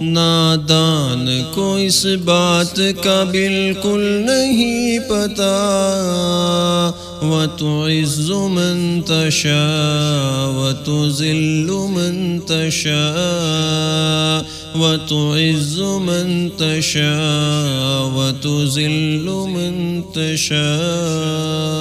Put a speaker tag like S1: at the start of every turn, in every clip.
S1: نادان کو اس بات کا بالکل نہیں پتا وَتُعِزُّ مَن تَشَاءُ وَتُذِلُّ مَن تَشَاءُ وَتُعِزُّ مَن تَشَاءُ وَتُذِلُّ مَن تَشَاءُ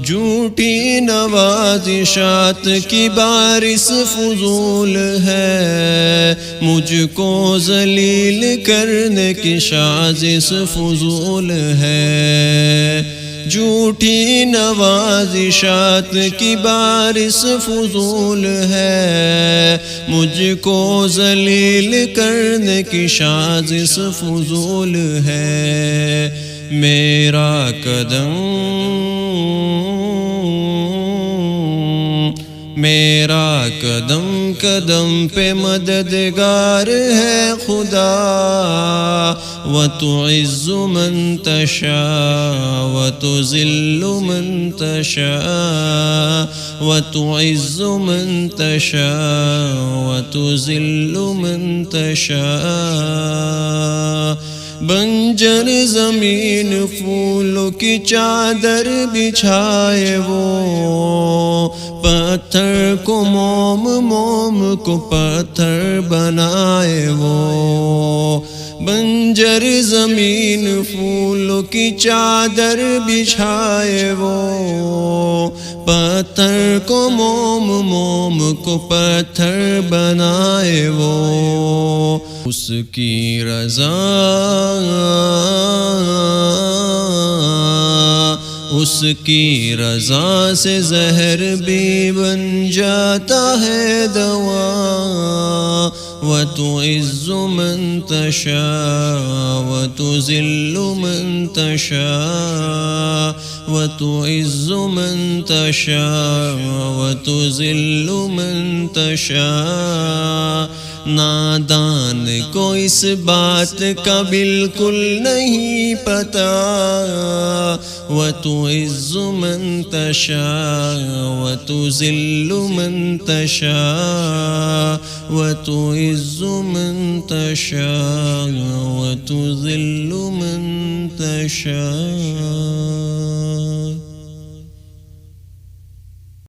S1: جھوٹی نوازشات کی بارش فضول ہے، مجھ کو ذلیل کرنے کی سازش فضول ہے۔ جھوٹی نوازشات کی بارش فضول ہے، مجھ کو ذلیل کرنے کی سازش فضول ہے۔ میرا قدم قدم پہ مددگار ہے خدا وَتُعِزُّ مَن تَشَاءُ وَتُذِلُّ مَن تَشَاءُ وَتُعِزُّ مَن تَشَاءُ وَتُذِلُّ مَن تَشَاءُ بنجر زمین پھولوں کی چادر بچھائے وہ، پتھر کو موم موم کو پتھر بنائے وہ۔ بنجر زمین پھولوں کی چادر بچھائے وہ، پتھر کو موم موم کو پتھر بنائے وہ۔ اس کی رضا سے زہر بھی بن جاتا ہے دوا وَتُعِزُّ مَن تَشَاءُ وَتُذِلُّ مَن تَشَاءُ وَتُعِزُّ مَن تَشَاءُ وَتُذِلُّ مَن تَشَاءُ نادان کو اس بات کا بالکل نہیں پتا وَتُعِزُّ مَن تَشَاءُ وَتُذِلُّ مَن تَشَاءُ وَتُعِزُّ مَن تَشَاءُ وَتُذِلُّ مَن تَشَاءُ